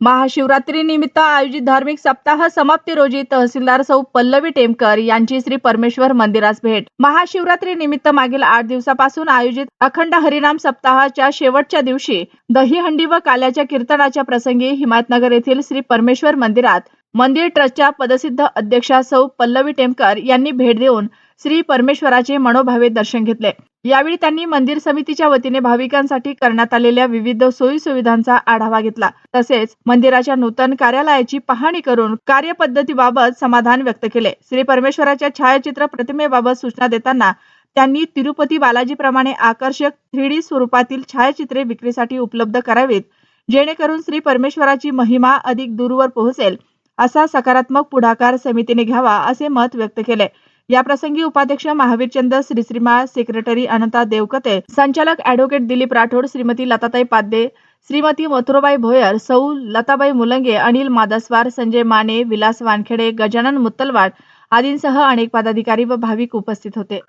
महाशिवरात्री निमित्त आयोजित धार्मिक सप्ताह समाप्ती रोजी तहसीलदार सौ पल्लवी टेमकर यांची श्री परमेश्वर मंदिरास भेट। महाशिवरात्री निमित्त मागील 8 दिवसापासून आयोजित अखंड हरिनाम सप्ताहाच्या शेवटच्या दिवशी दहीहंडी व काल्याच्या कीर्तनाच्या प्रसंगी हिमायतनगर येथील श्री परमेश्वर मंदिरात मंदिर ट्रस्टच्या पदसिद्ध अध्यक्षा सौ पल्लवी टेमकर यांनी भेट देऊन श्री परमेश्वराचे मनोभावे दर्शन घेतले। यावेळी त्यांनी मंदिर समितीच्या वतीने भाविकांसाठी करण्यात आलेल्या विविध सोयी सुविधांचा आढावा घेतला। तसेच मंदिराच्या नूतन कार्यालयाची पाहणी करून कार्यपद्धतीबाबत समाधान व्यक्त केले। श्री परमेश्वराच्या छायाचित्र प्रतिमेबाबत सूचना देताना त्यांनी तिरुपती बालाजी प्रमाणे आकर्षक 3D स्वरूपातील छायाचित्रे विक्रीसाठी उपलब्ध करावीत, जेणेकरून श्री परमेश्वराची महिमा अधिक दूरवर पोहोचेल असा सकारात्मक पुढाकार समितीने घ्यावा असे मत व्यक्त केले। या प्रसंगी उपाध्यक्ष महावीरचंद श्रीश्रीमाळ, सेक्रेटरी अनंता देवकते, संचालक ॲडव्होकेट दिलीप राठोड, श्रीमती लताताई पाद्दे, श्रीमती मथुराबाई भोयर, सौ लताबाई मुलंगे, अनिल मादस्वार, संजय माने, विलास वानखेडे, गजानन मुत्तलवाड आदींसह अनेक पदाधिकारी व भाविक उपस्थित होते।